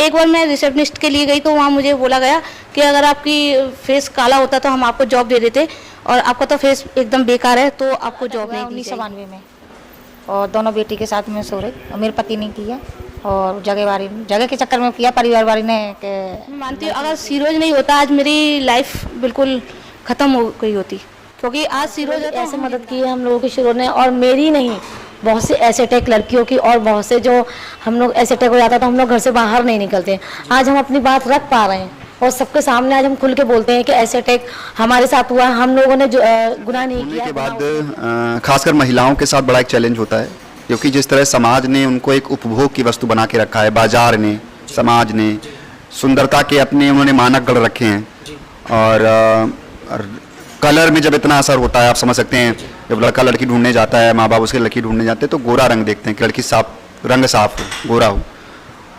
एक बार मैं रिसेप्शनिस्ट के लिए गई तो वहाँ मुझे बोला गया कि अगर आपकी फेस काला होता तो हम आपको जॉब दे देते और आपका तो फेस एकदम बेकार है तो आपको जॉब नहीं दी जाएगी। 1992 में और दोनों बेटी के साथ में सो रही और मेरे पति ने किया और जगह के चक्कर में किया, परिवार वाली ने मैं मानती हूँ अगर सीरोज नहीं होता आज मेरी लाइफ बिल्कुल ख़त्म हो गई होती, क्योंकि आज सीरोज है तो ऐसे मदद की है हम लोगों की शुरू ने, और मेरी नहीं बहुत से ऐसे अटैक लड़कियों की, और बहुत से जो हम लोग ऐसे अटैक हो जाता तो हम लोग घर से बाहर नहीं निकलते। आज हम अपनी बात रख पा रहे हैं और सबके सामने आज हम खुल के बोलते हैं कि ऐसे अटैक हमारे साथ हुआ, हम लोगों ने गुनाह नहीं किया। के बाद खासकर महिलाओं के साथ बड़ा एक चैलेंज होता है, क्योंकि जिस तरह समाज ने उनको एक उपभोग की वस्तु बना के रखा है, बाजार ने, समाज ने सुंदरता के अपने उन्होंने मानक गढ़ रखे हैं, और कलर में जब इतना असर होता है, आप समझ सकते हैं जब लड़का लड़की ढूंढने जाता है, माँ बाप उसके लड़की ढूंढने जाते हैं तो गोरा रंग देखते हैं कि लड़की साफ रंग साफ हो, गोरा हो,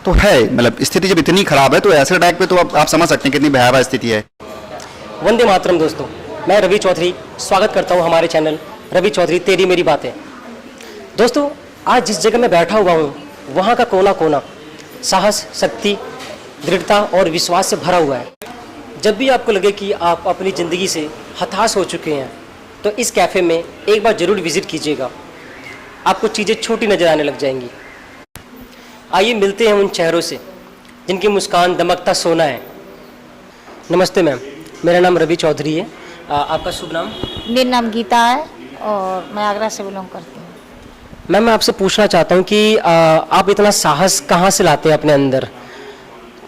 तो है मतलब स्थिति जब इतनी खराब है तो ऐसे अटैक पे तो आप समझ सकते हैं कितनी भयावह स्थिति है। वंदे मातरम दोस्तों, मैं रवि चौधरी स्वागत करता हूं हमारे चैनल रवि चौधरी तेरी मेरी बातें। दोस्तों, आज जिस जगह मैं बैठा हुआ हूं वहां का कोना कोना साहस, शक्ति, दृढ़ता और विश्वास से भरा हुआ है। जब भी आपको लगे कि आप अपनी ज़िंदगी से हताश हो चुके हैं तो इस कैफ़े में एक बार ज़रूर विज़िट कीजिएगा, आपको चीज़ें छोटी नज़र आने लग जाएंगी। आइए मिलते हैं उन चेहरों से जिनकी मुस्कान दमकता सोना है। नमस्ते मैम, मेरा नाम रवि चौधरी है, आपका शुभ नाम? मेरा नाम गीता है और मैं आगरा से बिलोंग करती हूँ। मैम, मैं आपसे पूछना चाहता हूँ कि आप इतना साहस कहाँ से लाते हैं अपने अंदर?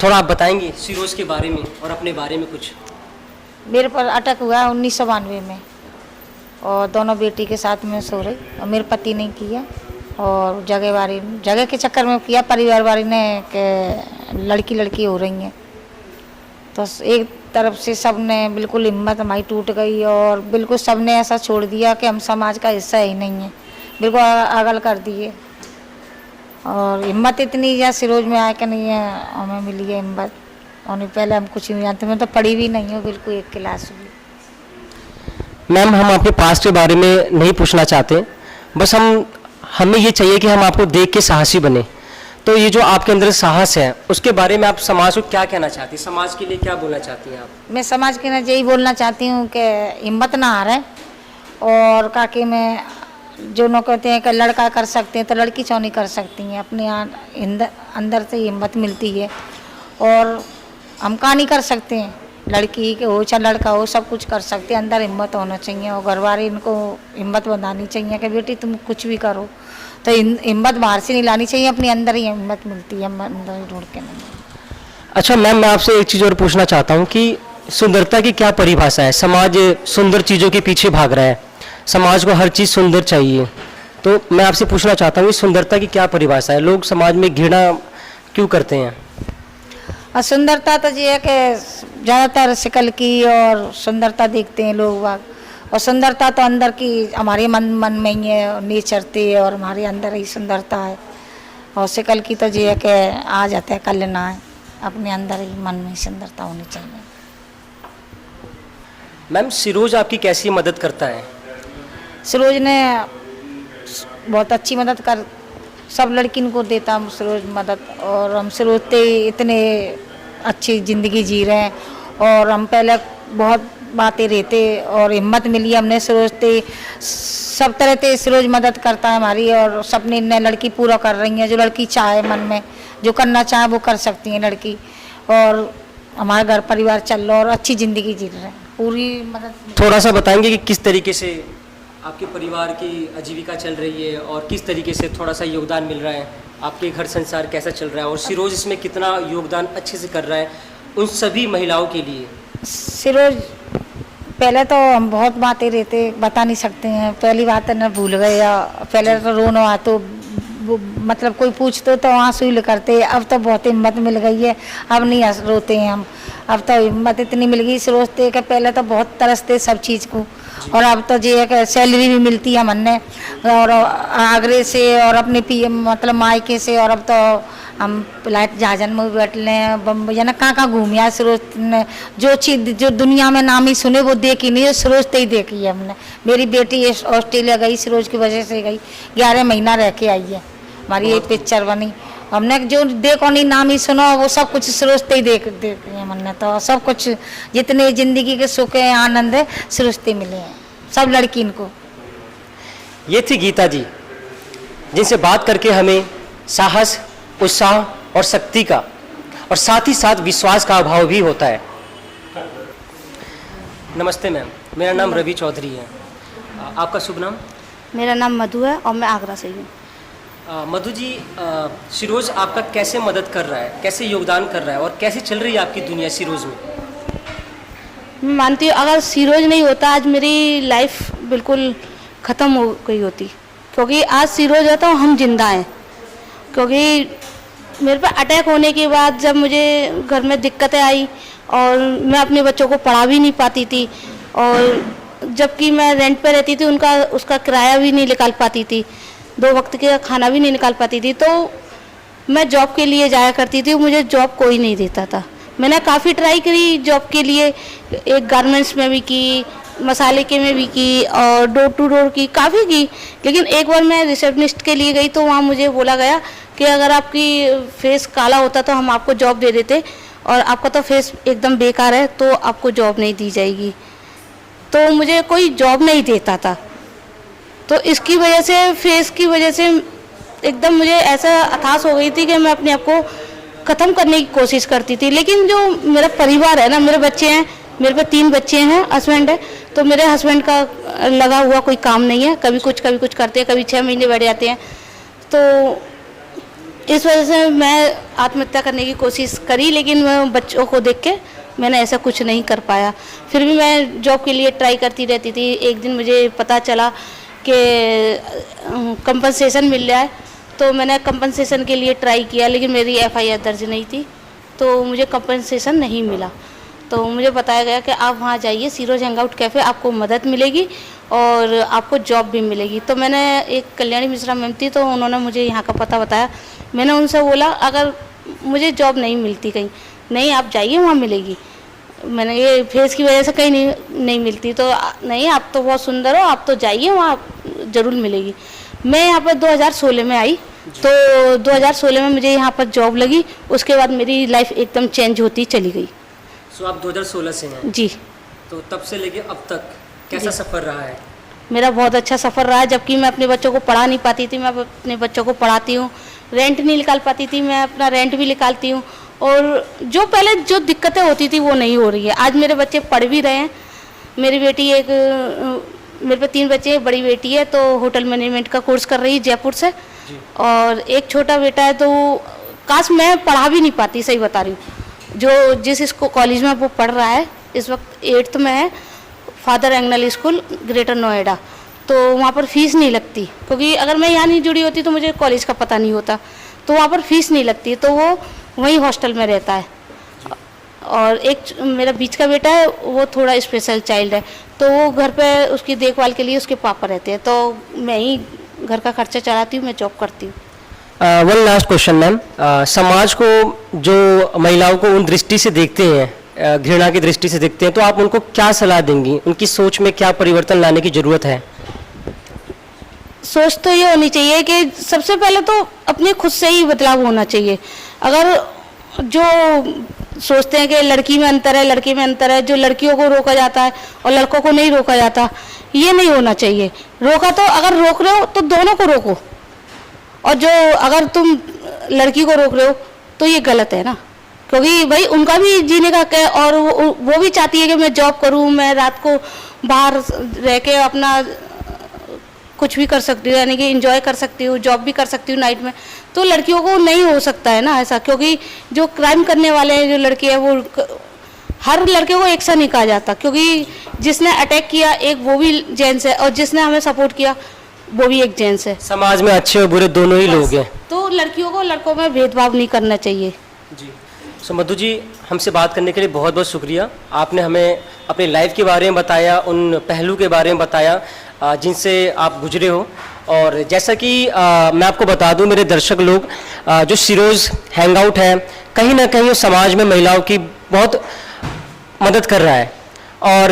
थोड़ा आप बताएंगे सीरोज के बारे में और अपने बारे में कुछ? मेरे पर अटैक हुआ है 1992 में और दोनों बेटी के साथ में सो रही और मेरे पति ने किया और जगह के चक्कर में किया, परिवार वाली ने कि लड़की हो रही हैं, तो एक तरफ से सब ने बिल्कुल हिम्मत हमारी टूट गई और बिल्कुल सब ने ऐसा छोड़ दिया कि हम समाज का हिस्सा ही नहीं है, बिल्कुल अगल कर दिए। और हिम्मत इतनी या सिरोज में आया कि नहीं है, हमें मिली है हिम्मत, और पहले हम कुछ नहीं जानते, मैं तो पढ़ी भी नहीं हूँ, बिल्कुल एक क्लास भी। मैम, हम आपके पास्ट के बारे में नहीं पूछना चाहते, बस हमें ये चाहिए कि हम आपको देख के साहसी बने। तो ये जो आपके अंदर साहस है उसके बारे में आप समाज को क्या कहना चाहती हैं? समाज के लिए क्या बोलना चाहती हैं आप? मैं समाज के लिए यही बोलना चाहती हूँ कि हिम्मत ना हारे, और काकि मैं जो लोग कहते हैं कि लड़का कर सकते हैं तो लड़की क्यों नहीं कर सकती हैं, अपने अंदर से हिम्मत मिलती है और हम कहाँ नहीं कर सकते हैं, लड़की के हो चाहे लड़का हो सब कुछ कर सकते हैं, अंदर हिम्मत होना चाहिए और घर वाले इनको हिम्मत बनानी चाहिए कि बेटी तुम कुछ भी करो, तो हिम्मत बाहर से नहीं लानी चाहिए, अपने अंदर ही हिम्मत मिलती है, अंदर ही ढूंढ के नहीं। अच्छा मैम, मैं आपसे एक चीज़ और पूछना चाहता हूँ कि सुंदरता की क्या परिभाषा है? समाज सुंदर चीज़ों के पीछे भाग रहा है, समाज को हर चीज़ सुंदर चाहिए, तो मैं आपसे पूछना चाहता हूँ सुंदरता की क्या परिभाषा है? लोग समाज में घृणा क्यों करते हैं? और सुंदरता तो ये है कि ज़्यादातर शक्ल की और सुंदरता देखते हैं लोग बाग, और सुंदरता तो अंदर की हमारे मन में ही है, नेचर थे और हमारे अंदर ही सुंदरता है, और शक्ल की तो ये है कि आ जाता है कल ना है, अपने अंदर ही मन में सुंदरता होनी चाहिए। मैम, सिरोज आपकी कैसी मदद करता है? सरोज ने बहुत अच्छी मदद कर सब लड़कियों को देता हम सरोज मदद, और हम सरोज ते इतने अच्छी ज़िंदगी जी रहे हैं, और हम पहले बहुत बातें रहते और हिम्मत मिली हमने सरोज ते, सब तरह से सरोज मदद करता है हमारी, और सपने ने लड़की पूरा कर रही हैं, जो लड़की चाहे मन में जो करना चाहे वो कर सकती हैं लड़की, और हमारा घर परिवार चल रहा और अच्छी ज़िंदगी जी रहे हैं, पूरी मदद। थोड़ा सा बताएंगे कि किस तरीके से आपके परिवार की आजीविका चल रही है और किस तरीके से थोड़ा सा योगदान मिल रहा है, आपके घर संसार कैसा चल रहा है, और सिरोज इसमें कितना योगदान अच्छे से कर रहा है उन सभी महिलाओं के लिए? सिरोज पहले तो हम बहुत बातें रहते बता नहीं सकते हैं, पहली बात है ना भूल गए, या पहले तो रोना आ तो मतलब कोई पूछते तो आंसू ही करते, अब तो बहुत हिम्मत मिल गई है, अब नहीं रोते हैं हम, अब तो हिम्मत इतनी मिल गई सोचते कि पहले तो बहुत तरसते सब चीज़ को, और अब तो ये है कि सैलरी भी मिलती है हमने और आगरे से और अपने मतलब मायके से, और अब तो हम फ्लाइट जहाजन में भी बैठ लें, बम्बई या ना कहाँ घूम आए सरोज ने, जो चीज़ जो दुनिया में नाम ही सुने वो देखी नहीं, सरोज ते ही देखी है हमने। मेरी बेटी ऑस्ट्रेलिया गई, सरोज की वजह से गई, 11 महीना रह के आई है, हमारी एक पिक्चर बनी, हमने जो देखो नहीं नाम ही सुनो वो सब कुछ सृष्टि देख देख हैं हमने तो सब कुछ जितने जिंदगी के सुख है आनंद है सृष्टि मिले हैं सब लड़की को। ये थी गीता जी, जिनसे बात करके हमें साहस, उत्साह और शक्ति का और साथ ही साथ विश्वास का अभाव भी होता है। नमस्ते मैम, मेरा नाम रवि चौधरी है। आपका शुभ नाम? मेरा नाम मधु है और मैं आगरा से ही हूँ। मधु जी, सिरोज आपका कैसे मदद कर रहा है, कैसे योगदान कर रहा है और कैसे चल रही है आपकी दुनिया सिरोज में? मैं मानती हूँ अगर सीरोज नहीं होता आज मेरी लाइफ बिल्कुल ख़त्म हो गई होती, क्योंकि आज सीरोज है तो हम जिंदा हैं। क्योंकि मेरे पे अटैक होने के बाद जब मुझे घर में दिक्कतें आई और मैं अपने बच्चों को पढ़ा भी नहीं पाती थी, और जबकि मैं रेंट पे रहती थी उसका किराया भी नहीं निकाल पाती थी, 2 वक्त का खाना भी नहीं निकाल पाती थी, तो मैं जॉब के लिए जाया करती थी। मुझे जॉब कोई नहीं देता था। मैंने काफ़ी ट्राई करी जॉब के लिए, एक गारमेंट्स में भी की, मसाले के में भी की और डोर टू डोर की, काफ़ी की। लेकिन एक बार मैं रिसेप्शनिस्ट के लिए गई तो वहाँ मुझे बोला गया कि अगर आपकी फेस काला होता तो हम आपको जॉब दे देते, और आपका तो फेस एकदम बेकार है तो आपको जॉब नहीं दी जाएगी। तो मुझे कोई जॉब नहीं देता था, तो इसकी वजह से फेस की वजह से एकदम मुझे ऐसा हताश हो गई थी कि मैं अपने आप को ख़त्म करने की कोशिश करती थी। लेकिन जो मेरा परिवार है ना, मेरे बच्चे हैं, मेरे पे 3 बच्चे हैं, हस्बैंड है, तो मेरे हस्बैंड का लगा हुआ कोई काम नहीं है, कभी कुछ करते हैं, कभी 6 महीने बैठ जाते हैं। तो इस वजह से मैं आत्महत्या करने की कोशिश करी, लेकिन मैं बच्चों को देख के मैंने ऐसा कुछ नहीं कर पाया। फिर भी मैं जॉब के लिए ट्राई करती रहती थी। एक दिन मुझे पता चला कि कंपनसेशन मिल रहा है, तो मैंने कंपनसेशन के लिए ट्राई किया, लेकिन मेरी FIR दर्ज नहीं थी, तो मुझे कंपनसेशन नहीं मिला। तो मुझे बताया गया कि आप वहाँ जाइए सिरोज हैंगआउट कैफ़े, आपको मदद मिलेगी और आपको जॉब भी मिलेगी। तो मैंने एक कल्याणी मिश्रा मैम थी, तो उन्होंने मुझे यहाँ का पता बताया। मैंने उनसे बोला अगर मुझे जॉब नहीं मिलती कहीं, नहीं आप जाइए वहाँ मिलेगी। मैंने ये फेस की वजह से कहीं नहीं मिलती, तो नहीं आप तो बहुत सुंदर हो, आप तो जाइए वहाँ ज़रूर मिलेगी। मैं यहाँ पर 2016 में आई, तो 2016 में मुझे यहाँ पर जॉब लगी। उसके बाद मेरी लाइफ एकदम चेंज होती चली गई। सो आप 2016 से हैं? जी। तो तब से लेके अब तक कैसा सफ़र रहा है? मेरा बहुत अच्छा सफ़र रहा है। जबकि मैं अपने बच्चों को पढ़ा नहीं पाती थी, मैं अपने बच्चों को पढ़ाती हूँ। रेंट नहीं निकाल पाती थी, मैं अपना रेंट भी निकालती हूँ, और जो पहले जो दिक्कतें होती थी वो नहीं हो रही है। आज मेरे बच्चे पढ़ भी रहे हैं। मेरी बेटी मेरे पे 3 बच्चे हैं, बड़ी बेटी है तो होटल मैनेजमेंट का कोर्स कर रही है जयपुर से, और एक छोटा बेटा है तो काश मैं पढ़ा भी नहीं पाती, सही बता रही हूँ। जो जिस इसको कॉलेज में वो पढ़ रहा है इस वक्त 8th में है, father angle school greater Noida, तो वहाँ पर फीस नहीं लगती, क्योंकि अगर मैं यहाँ नहीं जुड़ी होती तो मुझे कॉलेज का पता नहीं होता। तो वहाँ पर फीस नहीं लगती, तो वो वहीं हॉस्टल में रहता है। और एक मेरा बीच का बेटा है, वो थोड़ा स्पेशल चाइल्ड है, तो वो घर पे उसकी देखभाल के लिए उसके पापा रहते हैं, तो मैं ही घर का खर्चा चलाती हूँ, मैं जॉब करती हूँ। वन लास्ट क्वेश्चन मैम, समाज को जो महिलाओं को उन दृष्टि से देखते हैं, घृणा की दृष्टि से देखते हैं, तो आप उनको क्या सलाह देंगी? उनकी सोच में क्या परिवर्तन लाने की ज़रूरत है? सोच तो ये होनी चाहिए कि सबसे पहले तो अपने खुद से ही बदलाव होना चाहिए। अगर जो सोचते हैं कि लड़की में अंतर है, लड़के में अंतर है, जो लड़कियों को रोका जाता है और लड़कों को नहीं रोका जाता, ये नहीं होना चाहिए। रोका तो अगर रोक रहे हो तो दोनों को रोको, और जो अगर तुम लड़की को रोक रहे हो तो ये गलत है ना, क्योंकि भाई उनका भी जीने का क्या, और वो भी चाहती है कि मैं जॉब करूं, मैं रात को बाहर रह के अपना कुछ भी कर सकती हूँ, यानी कि एंजॉय कर सकती हूँ, जॉब भी कर सकती हूँ नाइट में। तो लड़कियों को नहीं हो सकता है ना ऐसा, क्योंकि जो क्राइम करने वाले हैं जो लड़के हैं वो हर लड़के को एक सा नहीं कहा जाता, क्योंकि जिसने अटैक किया एक वो भी जेंट्स है और जिसने हमें सपोर्ट किया वो भी एक जेंट्स है। समाज में अच्छे और बुरे दोनों ही लोग हैं, तो लड़कियों को लड़कों में भेदभाव नहीं करना चाहिए। जी। सो मधु जी, हमसे बात करने के लिए बहुत बहुत शुक्रिया। आपने हमें अपनी लाइफ के बारे में बताया, उन पहलू के बारे में बताया जिनसे आप गुजरे हो। और जैसा कि मैं आपको बता दूं मेरे दर्शक लोग, जो सिरोज हैंगआउट है कहीं ना कहीं समाज में महिलाओं की बहुत मदद कर रहा है, और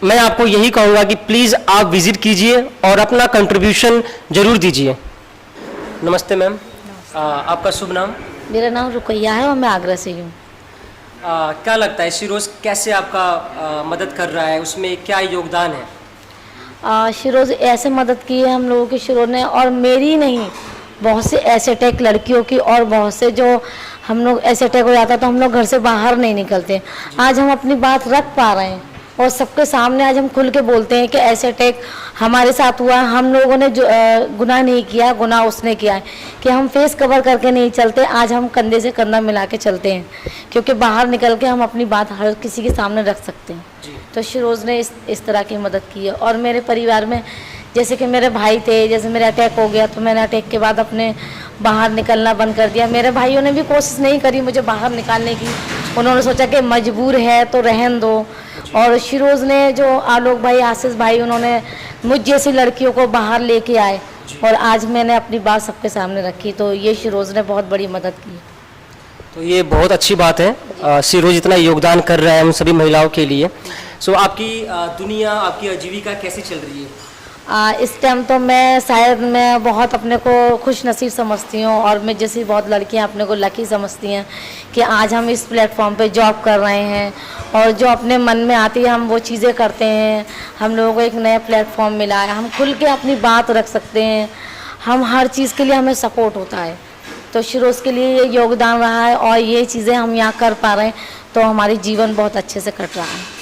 मैं आपको यही कहूँगा कि प्लीज़ आप विज़िट कीजिए और अपना कंट्रीब्यूशन ज़रूर दीजिए। नमस्ते मैम, आपका शुभ नाम? मेरा नाम रुकैया है और मैं आगरा से ही हूँ। क्या लगता है शिरोज कैसे आपका मदद कर रहा है, उसमें क्या योगदान है? शिरोज ऐसे मदद की है हम लोगों की शिरोज ने, और मेरी नहीं, बहुत से ऐसे अटैक लड़कियों की, और बहुत से जो हम लोग ऐसे अटैक हो जाता तो हम लोग घर से बाहर नहीं निकलते। आज हम अपनी बात रख पा रहे हैं और सबके सामने आज हम खुल के बोलते हैं कि ऐसे अटैक हमारे साथ हुआ, हम लोगों ने जो गुनाह नहीं किया, गुनाह उसने किया है, कि हम फेस कवर करके नहीं चलते। आज हम कंधे से कंधा मिला के चलते हैं, क्योंकि बाहर निकल के हम अपनी बात हर किसी के सामने रख सकते हैं। तो शिरोज ने इस तरह की मदद की है। और मेरे परिवार में जैसे कि मेरे भाई थे, जैसे मेरा अटैक हो गया तो मैंने अटैक के बाद अपने बाहर निकलना बंद कर दिया। मेरे भाइयों ने भी कोशिश नहीं करी मुझे बाहर निकालने की, उन्होंने सोचा कि मजबूर है तो रहन दो। और शिरोज ने, जो आलोक भाई, आशीष भाई, उन्होंने मुझ जैसी लड़कियों को बाहर लेके आए और आज मैंने अपनी बात सबके सामने रखी। तो ये शिरोज ने बहुत बड़ी मदद की। तो ये बहुत अच्छी बात है, शिरोज इतना योगदान कर रहा है हम सभी महिलाओं के लिए। सो आपकी दुनिया, आपकी आजीविका कैसी चल रही है? इस टाइम तो मैं बहुत अपने को खुश नसीब समझती हूँ, और मैं जैसी बहुत लड़कियाँ अपने को लकी समझती हैं कि आज हम इस प्लेटफॉर्म पे जॉब कर रहे हैं, और जो अपने मन में आती है हम वो चीज़ें करते हैं। हम लोगों को एक नया प्लेटफॉर्म मिला है, हम खुल के अपनी बात रख सकते हैं, हम हर चीज़ के लिए हमें सपोर्ट होता है। तो शिरोज के लिए ये योगदान रहा है, और ये चीज़ें हम यहाँ कर पा रहे हैं, तो हमारी जीवन बहुत अच्छे से कट रहा है।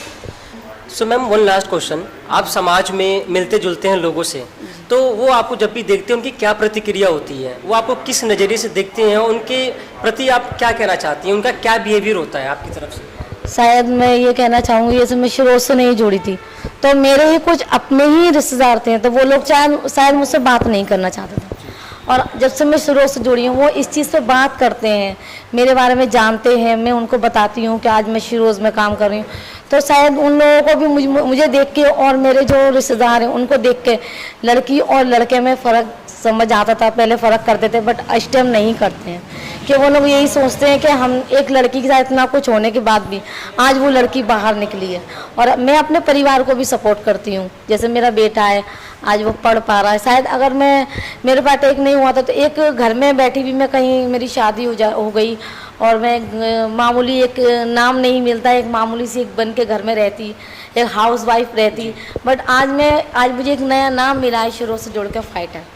So ma'am, one last question, आप समाज में मिलते जुलते हैं लोगों से, तो वो आपको जब भी देखते हैं उनकी क्या प्रतिक्रिया होती है, वो आपको किस नज़रिए से देखते हैं, उनके प्रति आप क्या कहना चाहती हैं, उनका क्या बिहेवियर होता है आपकी तरफ से? शायद मैं ये कहना चाहूँगी, जैसे मैं शिरोज से नहीं जुड़ी थी तो मेरे ही कुछ अपने ही रिश्तेदार थे, तो वो लोग शायद मुझसे बात नहीं करना चाहते थे, और जब से मैं शिरोज से जुड़ी हूँ वो इस चीज़ पे बात करते हैं, मेरे बारे में जानते हैं। मैं उनको बताती हूँ कि आज मैं शिरोज में काम कर रही हूँ, तो शायद उन लोगों को भी मुझे देख के, और मेरे जो रिश्तेदार हैं उनको देख के लड़की और लड़के में फ़र्क समझ आता था। पहले फ़र्क करते थे, बट इस टाइम नहीं करते हैं, कि वो लोग यही सोचते हैं कि हम एक लड़की के साथ इतना कुछ होने के बाद भी आज वो लड़की बाहर निकली है। और मैं अपने परिवार को भी सपोर्ट करती हूँ, जैसे मेरा बेटा है, आज वो पढ़ पा रहा है। शायद अगर मेरे पास अटैक नहीं हुआ था तो एक घर में बैठी भी मैं, कहीं मेरी शादी हो गई और मैं मामूली, एक नाम नहीं मिलता, एक मामूली सी एक बन के घर में रहती, एक हाउस वाइफ रहती, बट आज मुझे एक नया नाम मिला है, शिरोज से जुड़ के फाइटर।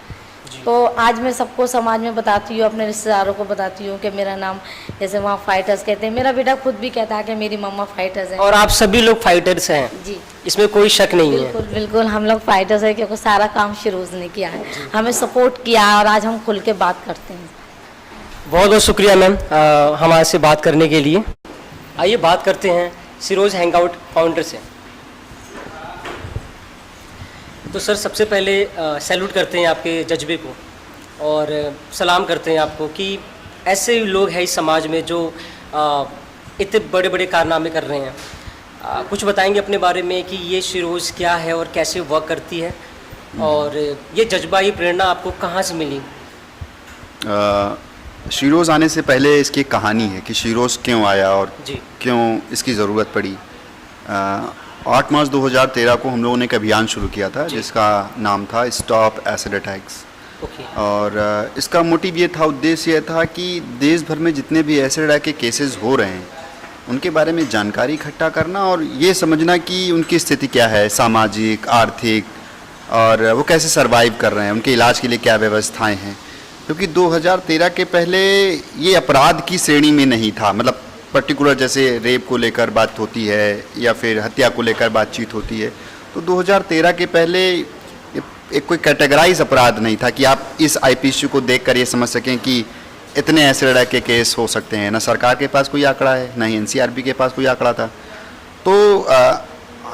तो आज मैं सबको समाज में बताती हूँ, अपने रिश्तेदारों को बताती हूँ कि मेरा नाम, जैसे वहाँ फाइटर्स कहते हैं, मेरा बेटा खुद भी कहता है कि मेरी मम्मा फाइटर्स है। और आप सभी लोग फाइटर्स हैं? जी, इसमें कोई शक नहीं है। बिल्कुल बिल्कुल, हम लोग फाइटर्स हैं, क्योंकि सारा काम शिरोज ने किया है, हमें सपोर्ट किया है, और आज हम खुल के बात करते हैं। बहुत बहुत शुक्रिया मैम हमारे से बात करने के लिए। आइए बात करते हैं शिरोज हैंगआउट फाउंडर से। तो सर, सबसे पहले सैल्यूट करते हैं आपके जज्बे को, और सलाम करते हैं आपको कि ऐसे लोग हैं इस समाज में जो इतने बड़े बड़े कारनामे कर रहे हैं। कुछ बताएंगे अपने बारे में कि ये शिरोज क्या है और कैसे वर्क करती है, और ये जज्बा, ये प्रेरणा आपको कहाँ से मिली? शिरोज आने से पहले इसकी एक कहानी है कि शिरोज क्यों आया और जी। क्यों इसकी ज़रूरत पड़ी। 8 मार्च 2013 को हम लोगों ने एक अभियान शुरू किया था जिसका नाम था स्टॉप एसिड अटैक्स। और इसका मोटिव ये था, उद्देश्य ये था कि देश भर में जितने भी एसिड अटैक के केसेस हो रहे हैं उनके बारे में जानकारी इकट्ठा करना, और ये समझना कि उनकी स्थिति क्या है, सामाजिक, आर्थिक, और वो कैसे सरवाइव कर रहे हैं, उनके इलाज के लिए क्या व्यवस्थाएं हैं। क्योंकि 2013 के पहले ये अपराध की श्रेणी में नहीं था, मतलब पर्टिकुलर जैसे रेप को लेकर बात होती है या फिर हत्या को लेकर बातचीत होती है, तो 2013 के पहले एक कोई कैटेगराइज अपराध नहीं था कि आप इस आईपीसी को देखकर ये समझ सकें कि इतने एसिड अटैक के केस हो सकते हैं। ना सरकार के पास कोई आंकड़ा है, ना ही एनसीआरबी के पास कोई आंकड़ा था। तो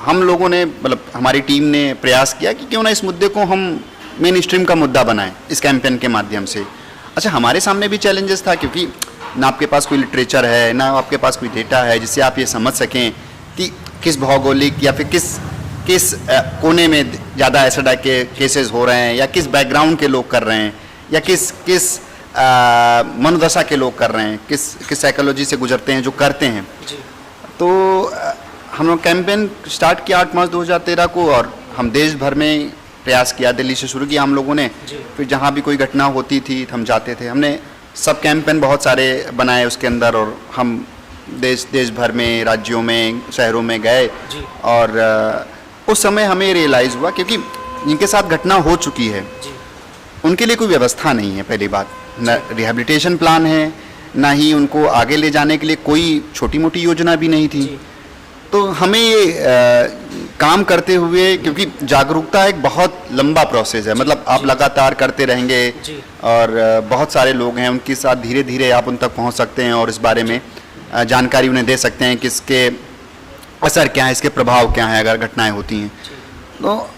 हम लोगों ने, मतलब हमारी टीम ने प्रयास किया कि क्यों ना इस मुद्दे को हम मेन स्ट्रीम का मुद्दा बनाएं इस कैंपेन के माध्यम से। अच्छा, हमारे सामने भी चैलेंजेस था, क्योंकि ना आपके पास कोई लिटरेचर है, ना आपके पास कोई डेटा है जिससे आप ये समझ सकें कि किस भौगोलिक या फिर किस कोने में ज़्यादा एसिड अटैक के केसेस हो रहे हैं, या किस बैकग्राउंड के लोग कर रहे हैं, या किस मनोदशा के लोग कर रहे हैं, किस साइकोलॉजी से गुजरते हैं जो करते हैं। तो हम लोग कैंपेन स्टार्ट किया 8 मार्च 2013 को, और हम देश भर में प्रयास किया। दिल्ली से शुरू किया हम लोगों ने, फिर जहाँ भी कोई घटना होती थी हम जाते थे। हमने सब कैंपेन बहुत सारे बनाए उसके अंदर, और हम देश भर में, राज्यों में, शहरों में गए। और उस समय हमें रियलाइज़ हुआ, क्योंकि जिनके साथ घटना हो चुकी है उनके लिए कोई व्यवस्था नहीं है, पहली बात। न रिहैबिलिटेशन प्लान है, ना ही उनको आगे ले जाने के लिए कोई छोटी मोटी योजना भी नहीं थी। तो हमें ये काम करते हुए, क्योंकि जागरूकता एक बहुत लंबा प्रोसेस है, मतलब आप लगातार करते रहेंगे और बहुत सारे लोग हैं, उनके साथ धीरे धीरे आप उन तक पहुंच सकते हैं और इस बारे में जानकारी उन्हें दे सकते हैं कि इसके असर क्या है, इसके प्रभाव क्या है अगर घटनाएं होती हैं। तो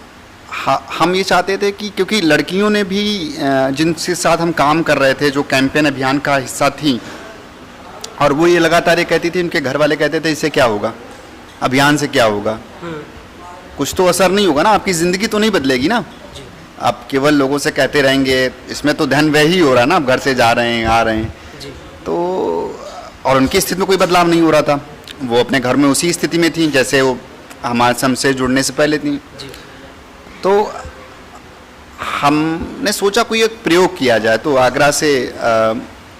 हम ये चाहते थे कि क्योंकि लड़कियों ने भी जिनके साथ हम काम कर रहे थे, जो कैंपेन अभियान का हिस्सा थी, और वो ये लगातार ये कहती थी, उनके घर वाले कहते थे इससे क्या होगा, अभियान से क्या होगा, कुछ तो असर नहीं होगा ना, आपकी ज़िंदगी तो नहीं बदलेगी ना, आप केवल लोगों से कहते रहेंगे, इसमें तो धन व्यय ही हो रहा है ना, आप घर से जा रहे हैं, आ रहे हैं। तो और उनकी स्थिति में कोई बदलाव नहीं हो रहा था, वो अपने घर में उसी स्थिति में थी जैसे वो हमारे हमसे जुड़ने से पहले थी। तो हमने सोचा कोई एक प्रयोग किया जाए, तो आगरा से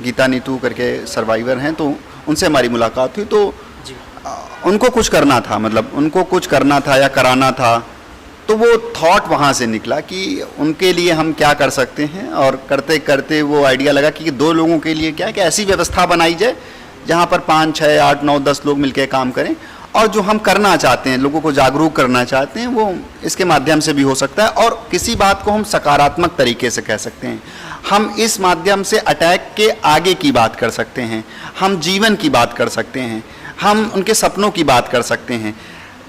गीता नीतू करके सर्वाइवर हैं, तो उनसे हमारी मुलाकात हुई। तो उनको कुछ करना था, मतलब उनको कुछ करना था या कराना था, तो वो थॉट वहाँ से निकला कि उनके लिए हम क्या कर सकते हैं। और करते करते वो आइडिया लगा कि 2 लोगों के लिए क्या कि ऐसी व्यवस्था बनाई जाए जहाँ पर 5, 6, 8, 9, 10 लोग मिलकर काम करें, और जो हम करना चाहते हैं, लोगों को जागरूक करना चाहते हैं, वो इसके माध्यम से भी हो सकता है। और किसी बात को हम सकारात्मक तरीके से कह सकते हैं, हम इस माध्यम से अटैक के आगे की बात कर सकते हैं, हम जीवन की बात कर सकते हैं, हम उनके सपनों की बात कर सकते हैं।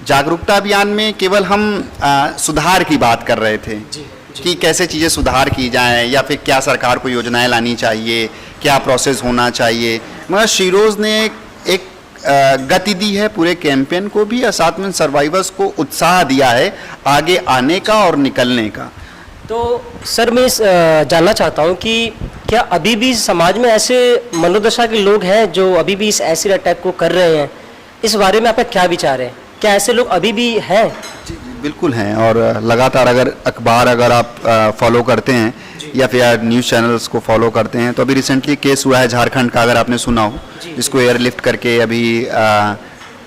जागरूकता अभियान में केवल हम सुधार की बात कर रहे थे कि कैसे चीज़ें सुधार की जाएं, या फिर क्या सरकार को योजनाएं लानी चाहिए, क्या प्रोसेस होना चाहिए। मगर शिरोज़ ने एक गति दी है पूरे कैंपेन को भी, और साथ में सर्वाइवर्स को उत्साह दिया है आगे आने का और निकलने का। तो सर मैं जानना चाहता हूँ कि क्या अभी भी समाज में ऐसे मनोदशा के लोग हैं जो अभी भी इस एसिड अटैक को कर रहे हैं, इस बारे में आपका क्या विचार है? क्या ऐसे लोग अभी भी हैं? जी बिल्कुल हैं, और लगातार अगर अखबार अगर आप फॉलो करते हैं या फिर न्यूज़ चैनल्स को फॉलो करते हैं, तो अभी रिसेंटली केस हुआ है झारखंड का, अगर आपने सुना हो, जिसको एयरलिफ्ट करके अभी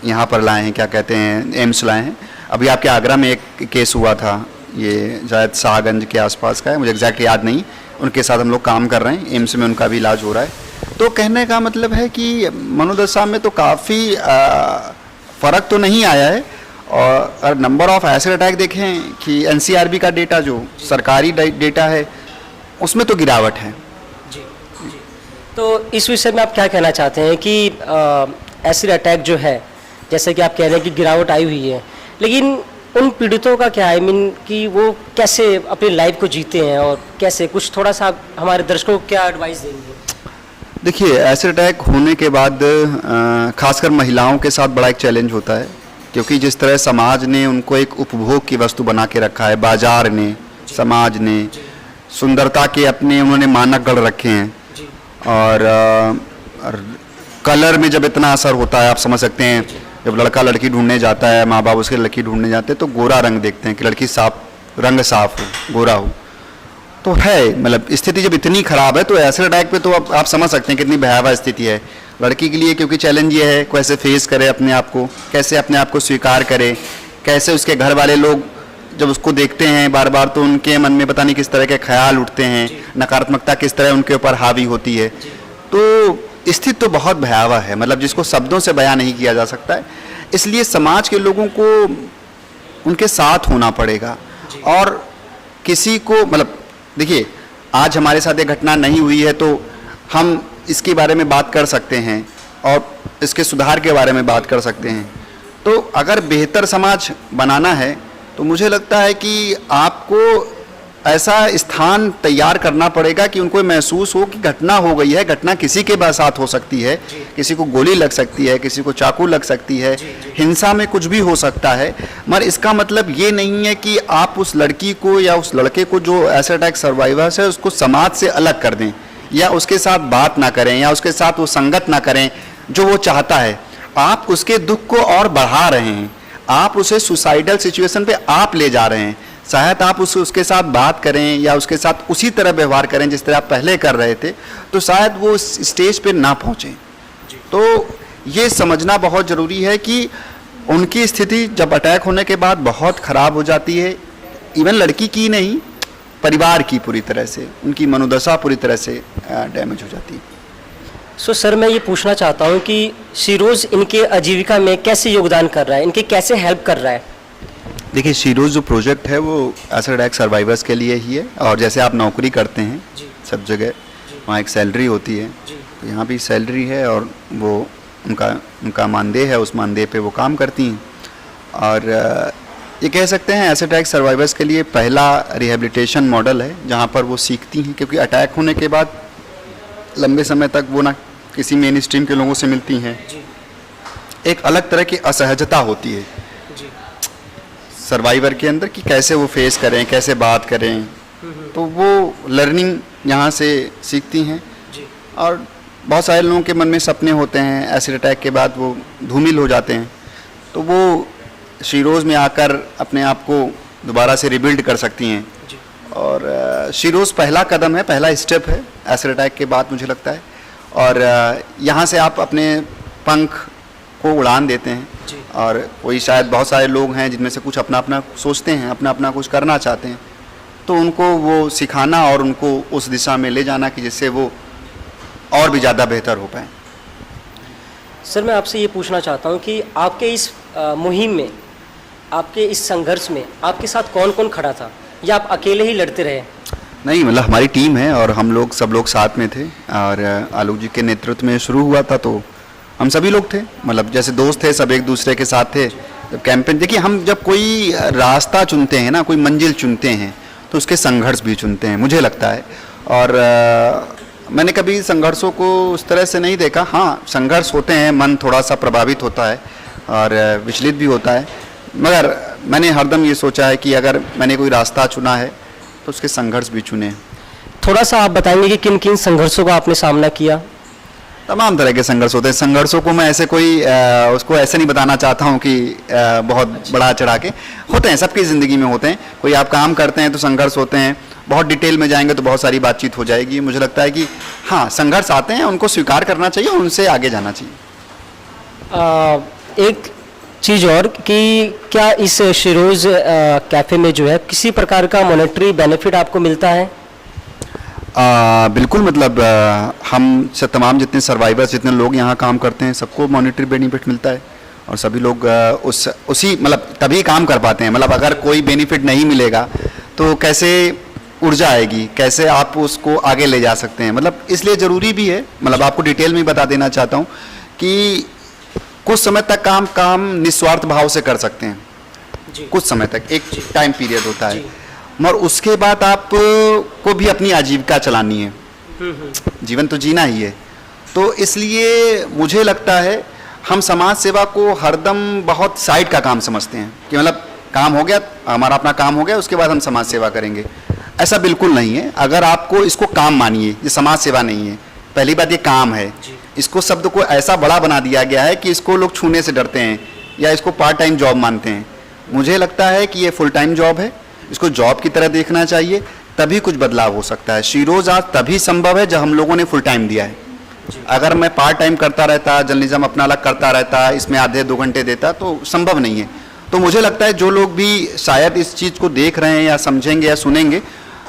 यहाँ पर लाए हैं, क्या कहते हैं, एम्स लाए हैं। अभी आपके आगरा में एक केस हुआ था, ये शायद शाहगंज के आसपास का है, मुझे एग्जैक्ट याद नहीं। उनके साथ हम लोग काम कर रहे हैं, एम्स में उनका भी इलाज हो रहा है। तो कहने का मतलब है कि मनोदशा में तो काफ़ी फ़र्क तो नहीं आया है। और नंबर ऑफ एसिड अटैक देखें कि एनसीआरबी का डेटा जो सरकारी डेटा है उसमें तो गिरावट है। तो इस विषय में आप क्या कहना चाहते हैं कि एसिड अटैक जो है, जैसे कि आप कह रहे हैं कि गिरावट आई हुई है, लेकिन उन पीड़ितों का क्या है, कि वो कैसे अपनी लाइफ को जीते हैं और कैसे, कुछ थोड़ा सा आप हमारे दर्शकों को क्या एडवाइस देंगे? देखिए, एसिड अटैक होने के बाद खासकर महिलाओं के साथ बड़ा एक चैलेंज होता है, क्योंकि जिस तरह समाज ने उनको एक उपभोग की वस्तु बना के रखा है, बाजार ने, समाज ने सुंदरता के अपने उन्होंने मानक गढ़ रखे हैं। और कलर में जब इतना असर होता है, आप समझ सकते हैं, जब लड़का लड़की ढूंढने जाता है, माँ बाप उसके लड़की ढूंढने जाते हैं, तो गोरा रंग देखते हैं कि लड़की रंग साफ हो, गोरा हो। तो है, मतलब स्थिति जब इतनी खराब है, तो एसिड अटैक पे तो आप समझ सकते हैं कितनी भयावह स्थिति है लड़की के लिए। क्योंकि चैलेंज ये है कैसे फेस करे अपने आप को, कैसे अपने आप को स्वीकार करे, कैसे उसके घर वाले लोग जब उसको देखते हैं बार बार, तो उनके मन में पता नहीं किस तरह के ख्याल उठते हैं, नकारात्मकता किस तरह उनके ऊपर हावी होती है। तो स्थिति तो बहुत भयावह है, मतलब जिसको शब्दों से बयां नहीं किया जा सकता है। इसलिए समाज के लोगों को उनके साथ होना पड़ेगा। और किसी को, मतलब देखिए, आज हमारे साथ ये घटना नहीं हुई है तो हम इसके बारे में बात कर सकते हैं और इसके सुधार के बारे में बात कर सकते हैं। तो अगर बेहतर समाज बनाना है तो मुझे लगता है कि आपको ऐसा स्थान तैयार करना पड़ेगा कि उनको महसूस हो कि घटना हो गई है। घटना किसी के साथ हो सकती है, किसी को गोली लग सकती है, किसी को चाकू लग सकती है, हिंसा में कुछ भी हो सकता है। मगर इसका मतलब ये नहीं है कि आप उस लड़की को या उस लड़के को जो एसिड अटैक सर्वाइवर्स है उसको समाज से अलग कर दें, या उसके साथ बात ना करें, या उसके साथ वो संगत ना करें जो वो चाहता है। आप उसके दुख को और बढ़ा रहे हैं, आप उसे सुसाइडल सिचुएशन पे आप ले जा रहे हैं। शायद आप उसके साथ बात करें या उसके साथ उसी तरह व्यवहार करें जिस तरह आप पहले कर रहे थे, तो शायद वो उस स्टेज पे ना पहुँचें। तो ये समझना बहुत ज़रूरी है कि उनकी स्थिति जब अटैक होने के बाद बहुत ख़राब हो जाती है, इवन लड़की की नहीं, परिवार की पूरी तरह से, उनकी मनोदशा पूरी तरह से डैमेज हो जाती है। सो सर, मैं ये पूछना चाहता हूँ कि शिरोज इनके आजीविका में कैसे योगदान कर रहा है, इनके कैसे हेल्प कर रहा है? देखिए, शिरोज जो प्रोजेक्ट है वो एसिड अटैक सर्वाइवर्स के लिए ही है, और जैसे आप नौकरी करते हैं सब जगह, वहाँ एक सैलरी होती है, तो यहाँ भी सैलरी है और वो उनका मानदेय है, उस मानदेय पे वो काम करती हैं। और ये कह सकते हैं एसिड अटैक सर्वाइवर्स के लिए पहला रिहेबिलिटेशन मॉडल है जहाँ पर वो सीखती हैं, क्योंकि अटैक होने के बाद लंबे समय तक वो ना किसी मेन स्ट्रीम के लोगों से मिलती हैं, एक अलग तरह की असहजता होती है सर्वाइवर के अंदर कि कैसे वो फेस करें, कैसे बात करें, तो वो लर्निंग यहाँ से सीखती हैं। और बहुत सारे लोगों के मन में सपने होते हैं, एसिड अटैक के बाद वो धूमिल हो जाते हैं, तो वो शिरोज में आकर अपने आप को दोबारा से रिबिल्ड कर सकती हैं। और शिरोज पहला कदम है, पहला स्टेप है एसिड अटैक के बाद, मुझे लगता है। और यहाँ से आप अपने पंख को उड़ान देते हैं, और कोई शायद बहुत सारे लोग हैं जिनमें से कुछ अपना अपना सोचते हैं, अपना अपना कुछ करना चाहते हैं, तो उनको वो सिखाना और उनको उस दिशा में ले जाना कि जिससे वो और भी ज़्यादा बेहतर हो पाए। सर, मैं आपसे ये पूछना चाहता हूँ कि आपके इस मुहिम में, आपके इस संघर्ष में आपके साथ कौन कौन खड़ा था, या आप अकेले ही लड़ते रहे? नहीं, मतलब हमारी टीम है और हम लोग सब लोग साथ में थे, और आलोक जी के नेतृत्व में शुरू हुआ था, तो हम सभी लोग थे, मतलब जैसे दोस्त थे, सब एक दूसरे के साथ थे। जब कैंपेन, देखिए, हम जब कोई रास्ता चुनते हैं ना, कोई मंजिल चुनते हैं, तो उसके संघर्ष भी चुनते हैं, मुझे लगता है। और मैंने कभी संघर्षों को उस तरह से नहीं देखा। हाँ, संघर्ष होते हैं, मन थोड़ा सा प्रभावित होता है और विचलित भी होता है, मगर मैंने हरदम ये सोचा है कि अगर मैंने कोई रास्ता चुना है तो उसके संघर्ष भी चुने। थोड़ा सा आप बताएंगे कि किन किन संघर्षों का आपने सामना किया? तमाम तरह के संघर्ष होते हैं। संघर्षों को मैं ऐसे कोई उसको ऐसे नहीं बताना चाहता हूँ कि बहुत बड़ा चढ़ा के होते हैं, सबकी ज़िंदगी में होते हैं। कोई आप काम करते हैं तो संघर्ष होते हैं, बहुत डिटेल में जाएंगे तो बहुत सारी बातचीत हो जाएगी। मुझे लगता है कि हाँ, संघर्ष आते हैं, उनको स्वीकार करना चाहिए, उनसे आगे जाना चाहिए। एक चीज़ और कि क्या इस शिरोज कैफ़े में जो है किसी प्रकार का मॉनेटरी बेनिफिट आपको मिलता है? बिल्कुल, मतलब हम से तमाम जितने सर्वाइवर्स, जितने लोग यहाँ काम करते हैं, सबको मॉनेटरी बेनिफिट मिलता है, और सभी लोग उसी मतलब तभी काम कर पाते हैं। मतलब अगर कोई बेनिफिट नहीं मिलेगा तो कैसे ऊर्जा आएगी, कैसे आप उसको आगे ले जा सकते हैं। मतलब इसलिए ज़रूरी भी है, मतलब आपको डिटेल में बता देना चाहता हूँ कि कुछ समय तक काम निस्वार्थ भाव से कर सकते हैं, कुछ समय तक, एक टाइम पीरियड होता है, मगर उसके बाद आप को भी अपनी आजीविका चलानी है, जीवन तो जीना ही है। तो इसलिए मुझे लगता है हम समाज सेवा को हरदम बहुत साइड का काम समझते हैं कि मतलब काम हो गया, हमारा अपना काम हो गया, उसके बाद हम समाज सेवा करेंगे। ऐसा बिल्कुल नहीं है। अगर आपको इसको काम मानिए, ये समाज सेवा नहीं है। पहली बात, ये काम है। इसको शब्द को ऐसा बड़ा बना दिया गया है कि इसको लोग छूने से डरते हैं या इसको पार्ट टाइम जॉब मानते हैं। मुझे लगता है कि ये फुल टाइम जॉब है, इसको जॉब की तरह देखना चाहिए, तभी कुछ बदलाव हो सकता है। शिरोज आज तभी संभव है जब हम लोगों ने फुल टाइम दिया है। अगर मैं पार्ट टाइम करता रहता, जर्नलिज्म अपना अलग करता रहता, इसमें आधे 2 घंटे देता, तो संभव नहीं है। तो मुझे लगता है जो लोग भी शायद इस चीज़ को देख रहे हैं या समझेंगे या सुनेंगे,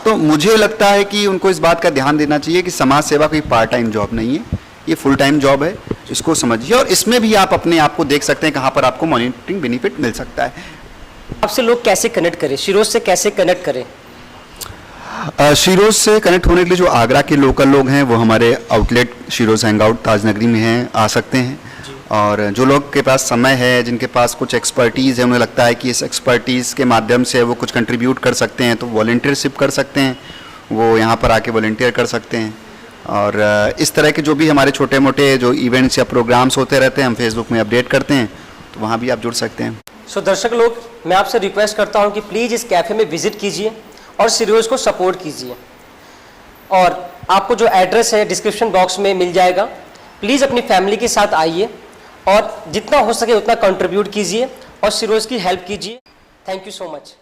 तो मुझे लगता है कि उनको इस बात का ध्यान देना चाहिए कि समाज सेवा कोई पार्ट टाइम जॉब नहीं है, ये फुल टाइम जॉब है। इसको समझिए, और इसमें भी आप अपने आप को देख सकते हैं कहाँ पर आपको मॉनिटरिंग बेनिफिट मिल सकता है। आपसे लोग कैसे कनेक्ट करें, शिरोज से कैसे कनेक्ट करें? शिरोज से कनेक्ट होने के लिए जो आगरा के लोकल लोग हैं वो हमारे आउटलेट शिरोज हैंगआउट ताजनगरी में हैं, आ सकते हैं। और जो लोग के पास समय है, जिनके पास कुछ एक्सपर्टीज़ है, उन्हें लगता है कि इस एक्सपर्टीज़ के माध्यम से वो कुछ कंट्रीब्यूट कर सकते हैं, तो वॉलंटियरशिप कर सकते हैं, वो यहाँ पर आके वॉलंटियर कर सकते हैं। और इस तरह के जो भी हमारे छोटे मोटे जो इवेंट्स या प्रोग्राम्स होते रहते हैं, हम फेसबुक में अपडेट करते हैं, तो वहाँ भी आप जुड़ सकते हैं। सो दर्शक लोग, मैं आपसे रिक्वेस्ट करता हूँ कि प्लीज़ इस कैफ़े में विजिट कीजिए और शिरोज को सपोर्ट कीजिए। और आपको जो एड्रेस है डिस्क्रिप्शन बॉक्स में मिल जाएगा। प्लीज़ अपनी फैमिली के साथ आइए और जितना हो सके उतना कंट्रीब्यूट कीजिए और शिरोज की हेल्प कीजिए। Thank you so much.